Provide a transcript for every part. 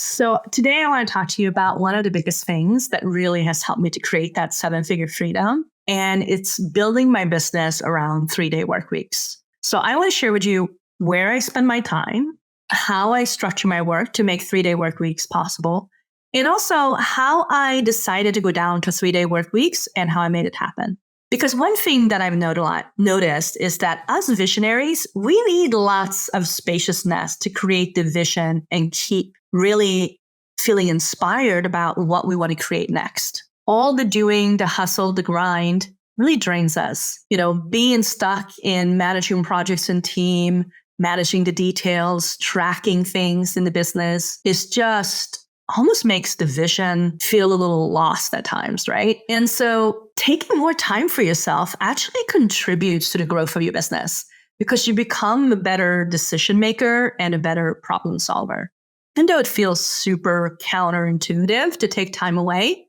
So today I want to talk to you about one of the biggest things that really has helped me to create that seven-figure freedom. And it's building my business around 3-day work weeks. So I want to share with you where I spend my time, how I structure my work to make 3-day work weeks possible, and also how I decided to go down to 3-day work weeks and how I made it happen. Because one thing that I've noticed is that us visionaries, we need lots of spaciousness to create the vision and keep really feeling inspired about what we want to create next. All the doing, the hustle, the grind really drains us. Being stuck in managing projects and team, managing the details, tracking things in the business is just almost makes the vision feel a little lost at times, right? And so taking more time for yourself actually contributes to the growth of your business because you become a better decision maker and a better problem solver. Even though it feels super counterintuitive to take time away,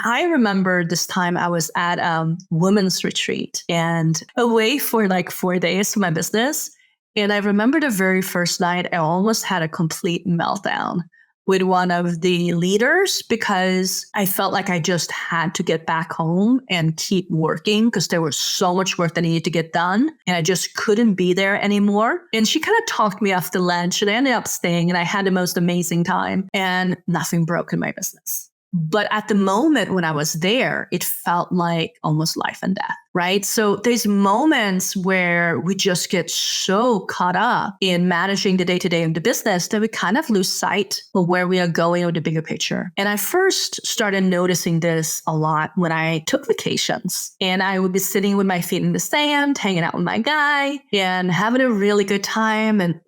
I remember this time I was at a women's retreat and away for like 4 days for my business. And I remember the very first night, I almost had a complete meltdown with one of the leaders because I felt like I just had to get back home and keep working because there was so much work that needed to get done and I just couldn't be there anymore. And she kind of talked me off the ledge and I ended up staying and I had the most amazing time and nothing broke in my business. But at the moment when I was there, it felt like almost life and death, right? So there's moments where we just get so caught up in managing the day-to-day of the business that we kind of lose sight of where we are going or the bigger picture. And I first started noticing this a lot when I took vacations and I would be sitting with my feet in the sand, hanging out with my guy and having a really good time and,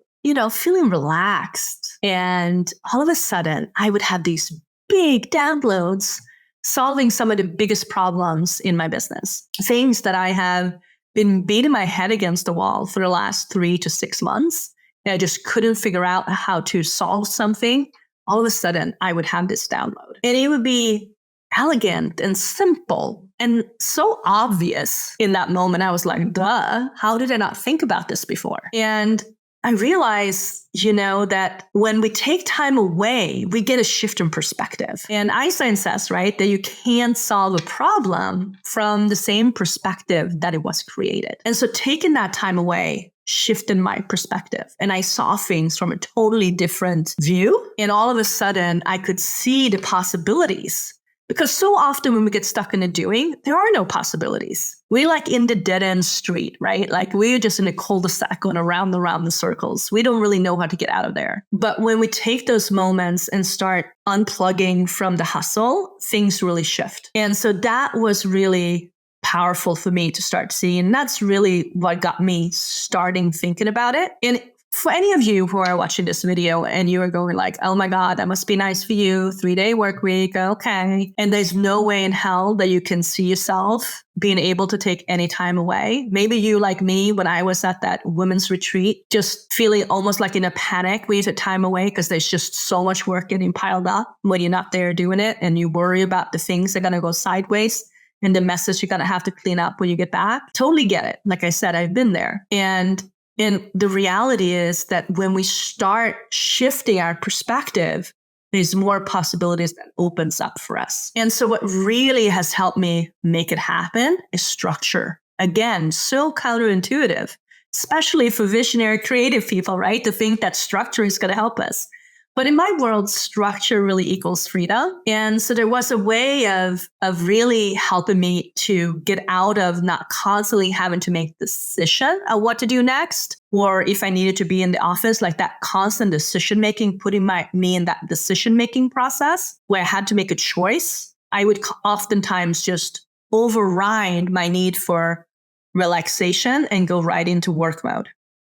feeling relaxed. And all of a sudden I would have these big downloads solving some of the biggest problems in my business. Things that I have been beating my head against the wall for the last 3 to 6 months. And I just couldn't figure out how to solve something. All of a sudden, I would have this download. And it would be elegant and simple and so obvious in that moment. I was like, duh, how did I not think about this before? And I realized, that when we take time away, we get a shift in perspective. And Einstein says, right, that you can't solve a problem from the same perspective that it was created. And so taking that time away shifted my perspective. And I saw things from a totally different view. And all of a sudden, I could see the possibilities. Because so often when we get stuck in the doing, there are no possibilities. We're like in the dead end street, right? Like we're just in a cul-de-sac going around the circles. We don't really know how to get out of there. But when we take those moments and start unplugging from the hustle, things really shift. And so that was really powerful for me to start seeing. And that's really what got me starting thinking about it. And for any of you who are watching this video and you are going like, oh my God, that must be nice for you. 3-day work week. Okay. And there's no way in hell that you can see yourself being able to take any time away. Maybe you, like me, when I was at that women's retreat, just feeling almost like in a panic when you took time away because there's just so much work getting piled up when you're not there doing it. And you worry about the things that are going to go sideways and the message you're going to have to clean up when you get back. Totally get it. Like I said, I've been there. And the reality is that when we start shifting our perspective, there's more possibilities that opens up for us. And so what really has helped me make it happen is structure. Again, so counterintuitive, especially for visionary creative people, right? To think that structure is going to help us. But in my world, structure really equals freedom. And so there was a way of really helping me to get out of not constantly having to make the decision of what to do next, or if I needed to be in the office, like that constant decision making, putting me in that decision making process where I had to make a choice. I would oftentimes just override my need for relaxation and go right into work mode.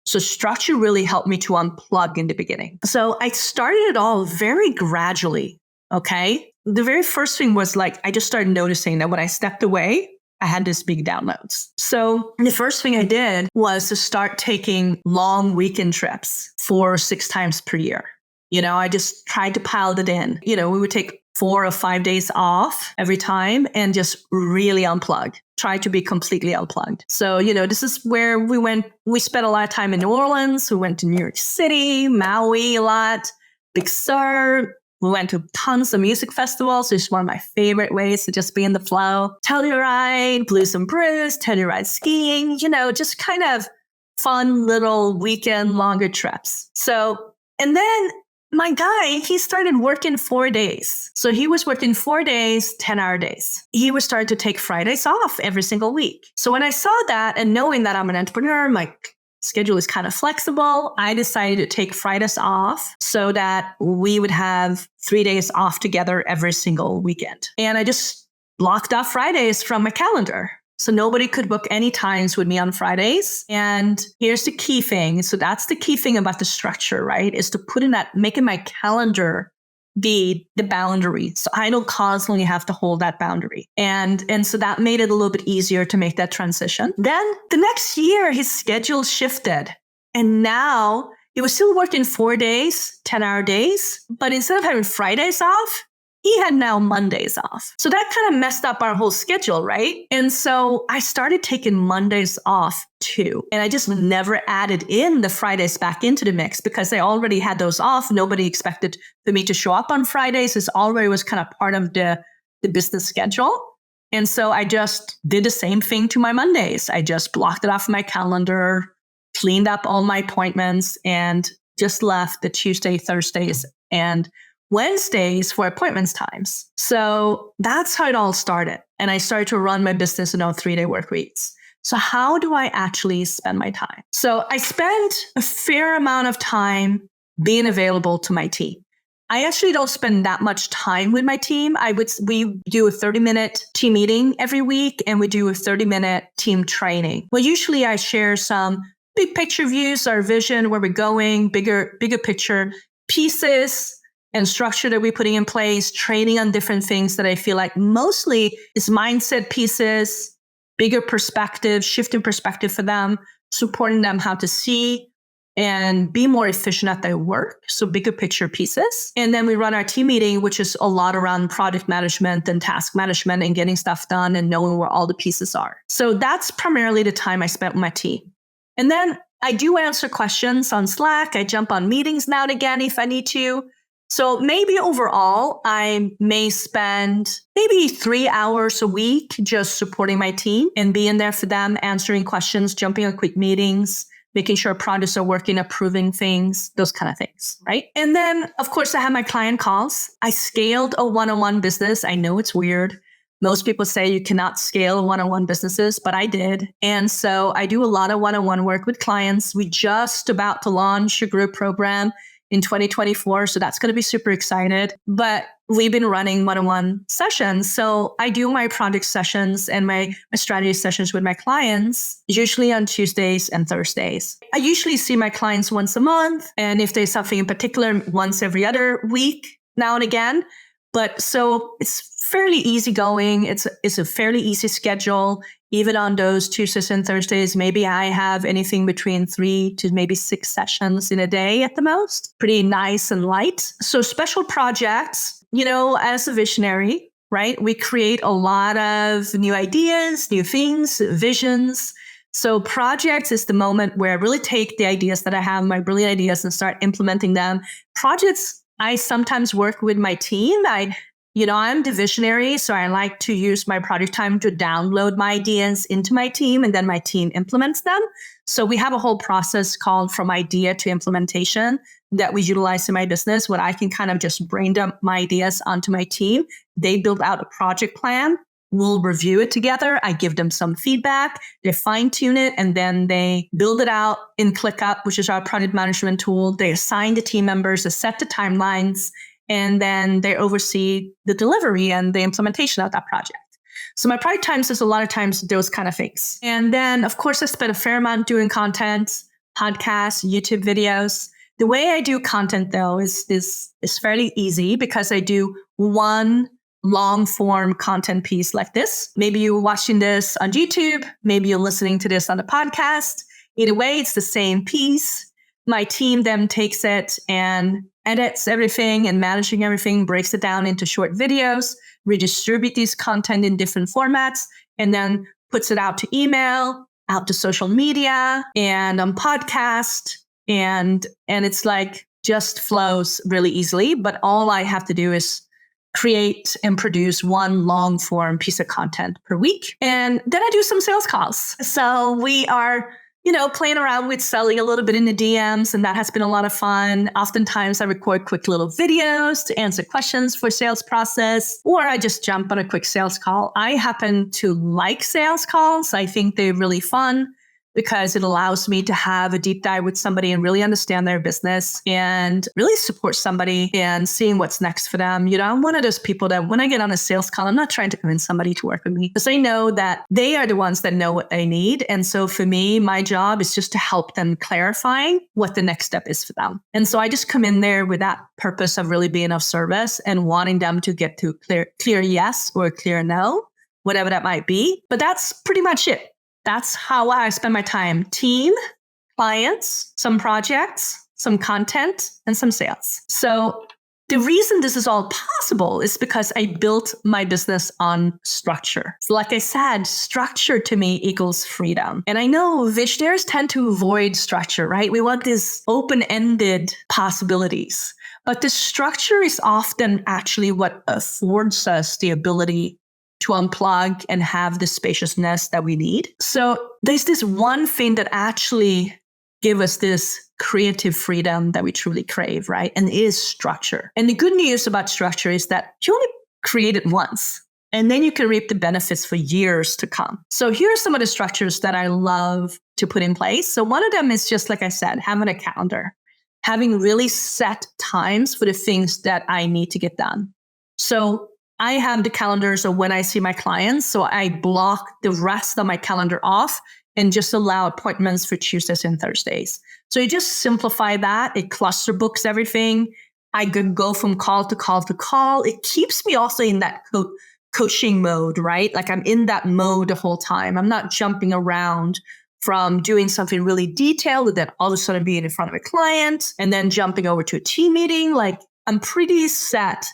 So structure really helped me to unplug in the beginning. So I started it all very gradually, okay? The very first thing was like, I just started noticing that when I stepped away, I had these big downloads. So the first thing I did was to start taking long weekend trips 4 or 6 times per year. I just tried to pile it in. We would take 4 or 5 days off every time and just really unplug. Try to be completely unplugged. So, this is where we spent a lot of time in New Orleans. We went to New York City, Maui a lot, Big Sur, We went to tons of music festivals, which is one of my favorite ways to just be in the flow. Telluride, Blues and Brews, Telluride skiing, just kind of fun little weekend longer trips. So, and then my guy, he started working 4 days. So he was working 4 days, 10-hour days. He was starting to take Fridays off every single week. So when I saw that and knowing that I'm an entrepreneur, my schedule is kind of flexible, I decided to take Fridays off so that we would have 3 days off together every single weekend. And I just blocked off Fridays from my calendar. So nobody could book any times with me on Fridays. And here's the key thing. So that's the key thing about the structure, right? Is to put in that, making my calendar be the boundary. So I don't constantly have to hold that boundary. And so that made it a little bit easier to make that transition. Then the next year, his schedule shifted. And now he was still working 4 days, 10-hour days. But instead of having Fridays off, he had now Mondays off. So that kind of messed up our whole schedule, right? And so I started taking Mondays off too. And I just never added in the Fridays back into the mix because I already had those off. Nobody expected for me to show up on Fridays. It already was kind of part of the business schedule. And so I just did the same thing to my Mondays. I just blocked it off my calendar, cleaned up all my appointments, and just left the Tuesday, Thursdays, and Wednesdays for appointments times. So that's how it all started. And I started to run my business in 3-day work weeks. So how do I actually spend my time? So I spend a fair amount of time being available to my team. I actually don't spend that much time with my team. We do a 30-minute team meeting every week, and we do a 30-minute team training. Well, usually I share some big picture views, our vision, where we're going, bigger picture pieces and structure that we're putting in place, training on different things that I feel like mostly is mindset pieces, bigger perspective, shifting perspective for them, supporting them how to see and be more efficient at their work. So bigger picture pieces. And then we run our team meeting, which is a lot around product management and task management and getting stuff done and knowing where all the pieces are. So that's primarily the time I spent with my team. And then I do answer questions on Slack. I jump on meetings now and again if I need to. So maybe overall, I may spend maybe 3 hours a week just supporting my team and being there for them, answering questions, jumping on quick meetings, making sure projects are working, approving things, those kind of things, right? And then, of course, I have my client calls. I scaled a one-on-one business. I know it's weird. Most people say you cannot scale one-on-one businesses, but I did. And so I do a lot of one-on-one work with clients. We just about to launch a group program in 2024. So that's going to be super excited. But we've been running one-on-one sessions. So I do my project sessions and my strategy sessions with my clients, usually on Tuesdays and Thursdays. I usually see my clients once a month. And if there's something in particular, once every other week now and again. But so it's fairly easygoing. It's a fairly easy schedule. Even on those Tuesdays and Thursdays, maybe I have anything between 3 to maybe 6 sessions in a day at the most. Pretty nice and light. So special projects, as a visionary, right? We create a lot of new ideas, new things, visions. So projects is the moment where I really take the ideas that I have, my brilliant ideas, and start implementing them. Projects, I sometimes work with my team. I'm the visionary, so I like to use my project time to download my ideas into my team, and then my team implements them. So we have a whole process called from idea to implementation that we utilize in my business, where I can kind of just brain dump my ideas onto my team. They build out a project plan. We'll review it together. I give them some feedback. They fine tune it, and then they build it out in ClickUp, which is our project management tool. They assign the team members, they set the timelines, and then they oversee the delivery and the implementation of that project. So my project times is a lot of times those kind of things. And then, of course, I spend a fair amount doing content, podcasts, YouTube videos. The way I do content, though, is fairly easy because I do one long form content piece like this. Maybe you're watching this on YouTube. Maybe you're listening to this on the podcast. Either way, it's the same piece. My team then takes it and edits everything and managing everything, breaks it down into short videos, redistribute these content in different formats, and then puts it out to email, out to social media, and on podcast. And it's like just flows really easily. But all I have to do is create and produce one long form piece of content per week. And then I do some sales calls. So we are, playing around with selling a little bit in the DMs, and that has been a lot of fun. Oftentimes I record quick little videos to answer questions for sales process, or I just jump on a quick sales call. I happen to like sales calls. I think they're really fun because it allows me to have a deep dive with somebody and really understand their business and really support somebody and seeing what's next for them. I'm one of those people that when I get on a sales call, I'm not trying to convince somebody to work with me because I know that they are the ones that know what they need. And so for me, my job is just to help them clarify what the next step is for them. And so I just come in there with that purpose of really being of service and wanting them to get to clear yes or clear no, whatever that might be. But that's pretty much it. That's how I spend my time. Team, clients, some projects, some content, and some sales. So the reason this is all possible is because I built my business on structure. So like I said, structure to me equals freedom. And I know visionaries tend to avoid structure, right? We want these open-ended possibilities. But the structure is often actually what affords us the ability to unplug and have the spaciousness that we need. So there's this one thing that actually gives us this creative freedom that we truly crave, right? And it is structure. And the good news about structure is that you only create it once, and then you can reap the benefits for years to come. So here are some of the structures that I love to put in place. So one of them is just like I said, having a calendar, having really set times for the things that I need to get done. So I have the calendars of when I see my clients. So I block the rest of my calendar off and just allow appointments for Tuesdays and Thursdays. So you just simplify that. It cluster books everything. I could go from call to call to call. It keeps me also in that coaching mode, right? Like I'm in that mode the whole time. I'm not jumping around from doing something really detailed and then all of a sudden being in front of a client and then jumping over to a team meeting. Like I'm pretty set.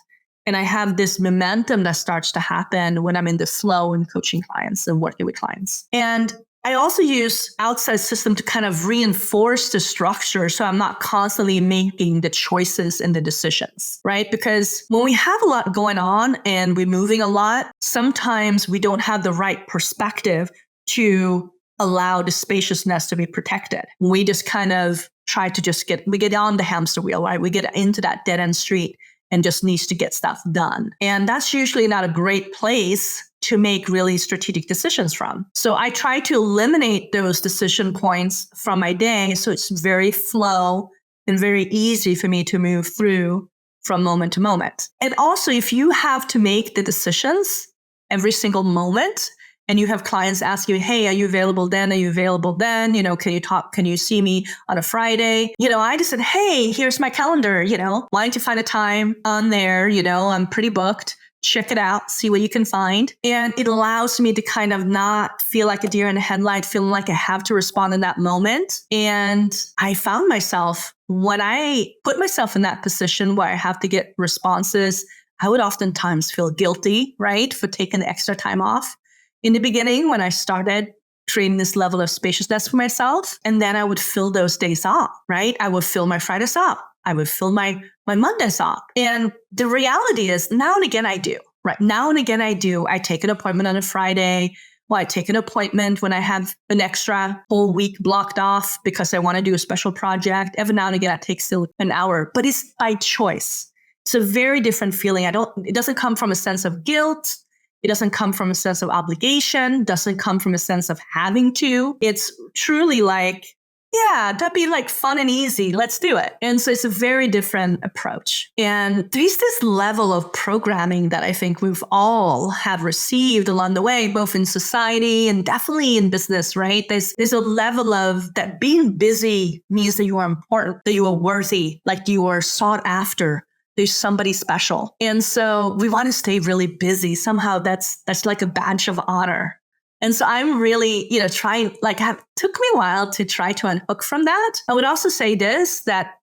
And I have this momentum that starts to happen when I'm in the flow and coaching clients and working with clients. And I also use outside system to kind of reinforce the structure so I'm not constantly making the choices and the decisions, right? Because when we have a lot going on and we're moving a lot, sometimes we don't have the right perspective to allow the spaciousness to be protected. We just kind of try to we get on the hamster wheel, right? We get into that dead end street and just needs to get stuff done. And that's usually not a great place to make really strategic decisions from. So I try to eliminate those decision points from my day so it's very flow and very easy for me to move through from moment to moment. And also, if you have to make the decisions every single moment, and you have clients ask you, hey, are you available then? Are you available then? Can you talk? Can you see me on a Friday? I just said, hey, here's my calendar. Why don't you find a time on there? I'm pretty booked. Check it out, see what you can find. And it allows me to kind of not feel like a deer in the headlight, feeling like I have to respond in that moment. And I found myself, when I put myself in that position where I have to get responses, I would oftentimes feel guilty, right, for taking the extra time off. In the beginning, when I started creating this level of spaciousness for myself, and then I would fill those days up, right? I would fill my Fridays up. I would fill my Mondays up. And the reality is now and again I do, right? Now and again I do. I take an appointment on a Friday. Well, I take an appointment when I have an extra whole week blocked off because I want to do a special project. Every now and again, that takes still an hour, but it's by choice. It's a very different feeling. It doesn't come from a sense of guilt. It doesn't come from a sense of obligation, doesn't come from a sense of having to. It's truly like, yeah, that'd be like fun and easy. Let's do it. And so it's a very different approach. And there's this level of programming that I think we've all have received along the way, both in society and definitely in business, right? There's a level of that being busy means that you are important, that you are worthy, like you are sought after. There's somebody special. And so we want to stay really busy. Somehow that's like a badge of honor. And so I'm really, trying, took me a while to try to unhook from that. I would also say this, that,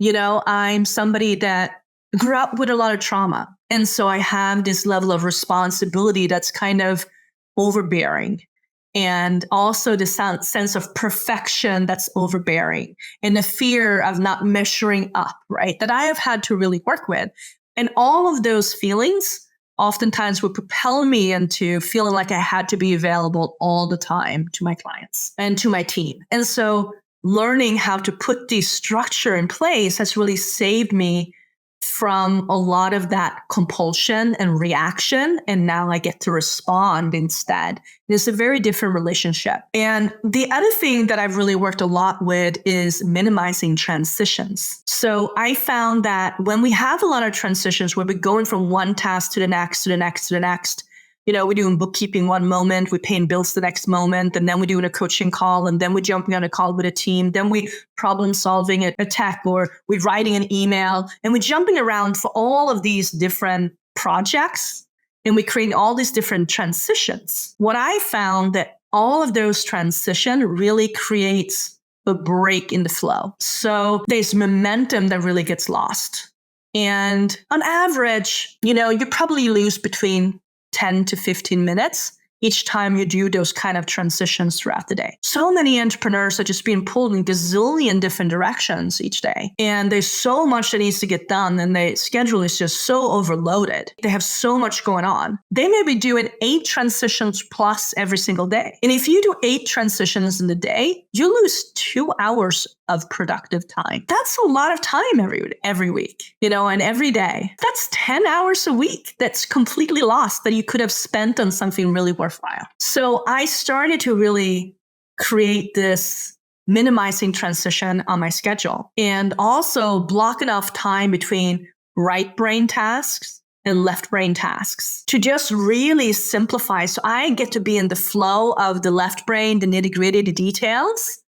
I'm somebody that grew up with a lot of trauma. And so I have this level of responsibility that's kind of overbearing. and also the sense of perfection that's overbearing, and the fear of not measuring up, right? That I have had to really work with. And all of those feelings oftentimes would propel me into feeling like I had to be available all the time to my clients and to my team. And so learning how to put the structure in place has really saved me from a lot of that compulsion and reaction. And now I get to respond instead. It's a very different relationship. And the other thing that I've really worked a lot with is minimizing transitions. So I found that when we have a lot of transitions where we're going from one task to the next, to the next, to the next, we're doing bookkeeping one moment, we're paying bills the next moment, and then we're doing a coaching call, and then we're jumping on a call with a team, then we problem solving a tech, or we're writing an email, and we're jumping around for all of these different projects, and we're creating all these different transitions. What I found that all of those transitions really creates a break in the flow. So there's momentum that really gets lost. And on average, you probably lose between 10 to 15 minutes each time you do those kind of transitions throughout the day. So many entrepreneurs are just being pulled in gazillion different directions each day. And there's so much that needs to get done, and the schedule is just so overloaded. They have so much going on. They may be doing 8 transitions plus every single day. And if you do 8 transitions in the day, you lose 2 hours of productive time. That's a lot of time every week, and every day. That's 10 hours a week that's completely lost that you could have spent on something really worthwhile. So I started to really create this minimizing transition on my schedule, and also block enough time between right brain tasks and left brain tasks to just really simplify. So I get to be in the flow of the left brain, the nitty gritty, the details.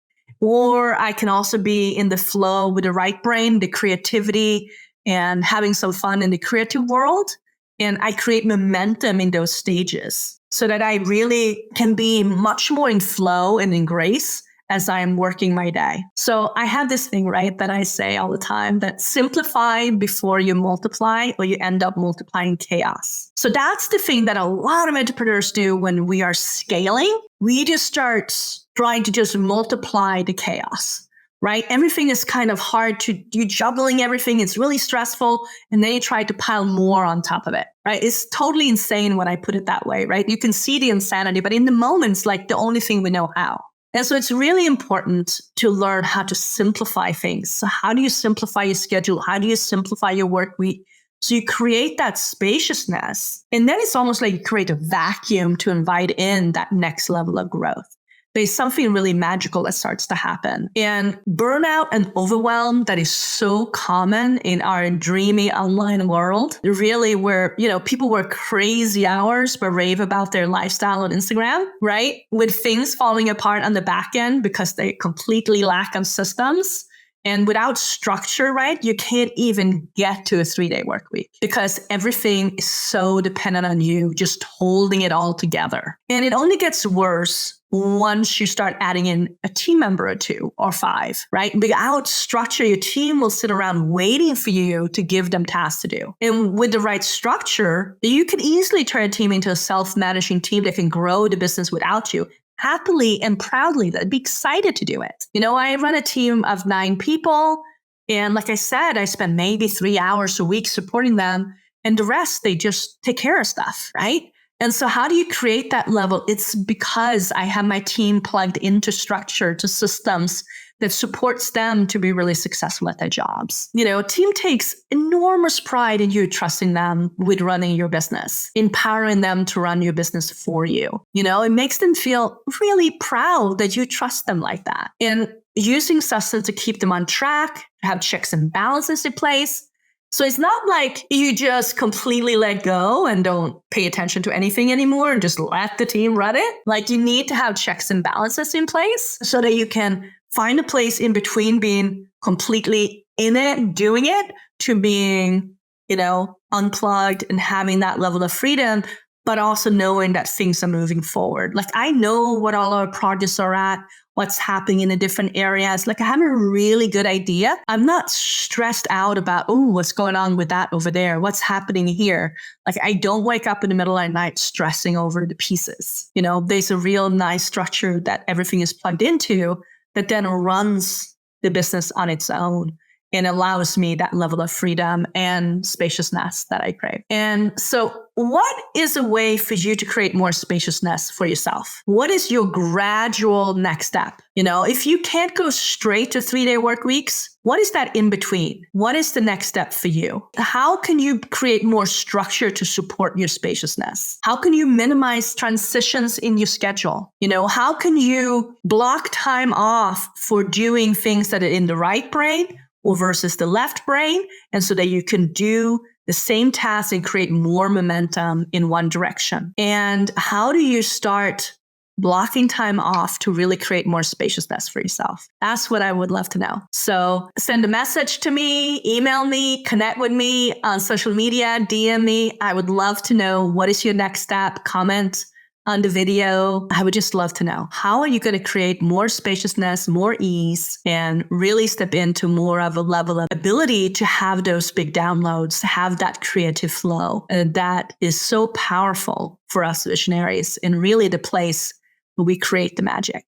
Or I can also be in the flow with the right brain, the creativity, and having some fun in the creative world. And I create momentum in those stages so that I really can be much more in flow and in grace as I'm working my day. So I have this thing, right, that I say all the time, that simplify before you multiply, or you end up multiplying chaos. So that's the thing that a lot of entrepreneurs do when we are scaling. We just start trying to just multiply the chaos, right? Everything is kind of hard to do, juggling everything. It's really stressful. And then you try to pile more on top of it, right? It's totally insane when I put it that way, right? You can see the insanity, but in the moment, it's like the only thing we know how. And so it's really important to learn how to simplify things. So how do you simplify your schedule? How do you simplify your work week? So you create that spaciousness. And then it's almost like you create a vacuum to invite in that next level of growth. There's something really magical that starts to happen. And burnout and overwhelm that is so common in our dreamy online world, really where, people work crazy hours but rave about their lifestyle on Instagram, right? With things falling apart on the back end because they completely lack of systems. And without structure, right, you can't even get to a 3-day work week because everything is so dependent on you just holding it all together. And it only gets worse once you start adding in a team member or 2 or 5, right? Without structure, your team will sit around waiting for you to give them tasks to do. And with the right structure, you can easily turn a team into a self-managing team that can grow the business without you. Happily and proudly, that'd be excited to do it. I run a team of 9 people. And like I said, I spend maybe 3 hours a week supporting them. And the rest, they just take care of stuff, right? And so how do you create that level? It's because I have my team plugged into structure, to systems that supports them to be really successful at their jobs. A team takes enormous pride in you trusting them with running your business, empowering them to run your business for you. It makes them feel really proud that you trust them like that. And using systems to keep them on track, have checks and balances in place. So it's not like you just completely let go and don't pay attention to anything anymore and just let the team run it. Like you need to have checks and balances in place so that you can find a place in between being completely in it, doing it, to being, unplugged and having that level of freedom but also knowing that things are moving forward. Like I know what all our projects are at, what's happening in the different areas. Like I have a really good idea. I'm not stressed out about, oh, what's going on with that over there? What's happening here? Like I don't wake up in the middle of the night stressing over the pieces. There's a real nice structure that everything is plugged into that then runs the business on its own and allows me that level of freedom and spaciousness that I crave. And so what is a way for you to create more spaciousness for yourself? What is your gradual next step? If you can't go straight to 3-day work weeks, what is that in between? What is the next step for you? How can you create more structure to support your spaciousness? How can you minimize transitions in your schedule? How can you block time off for doing things that are in the right brain or versus the left brain, and so that you can do the same task and create more momentum in one direction? And how do you start blocking time off to really create more spaciousness for yourself? That's what I would love to know. So send a message to me, email me, connect with me on social media, DM me. I would love to know what is your next step. Comment on the video. I would just love to know, how are you going to create more spaciousness, more ease, and really step into more of a level of ability to have those big downloads, have that creative flow. And that is so powerful for us visionaries and really the place where we create the magic.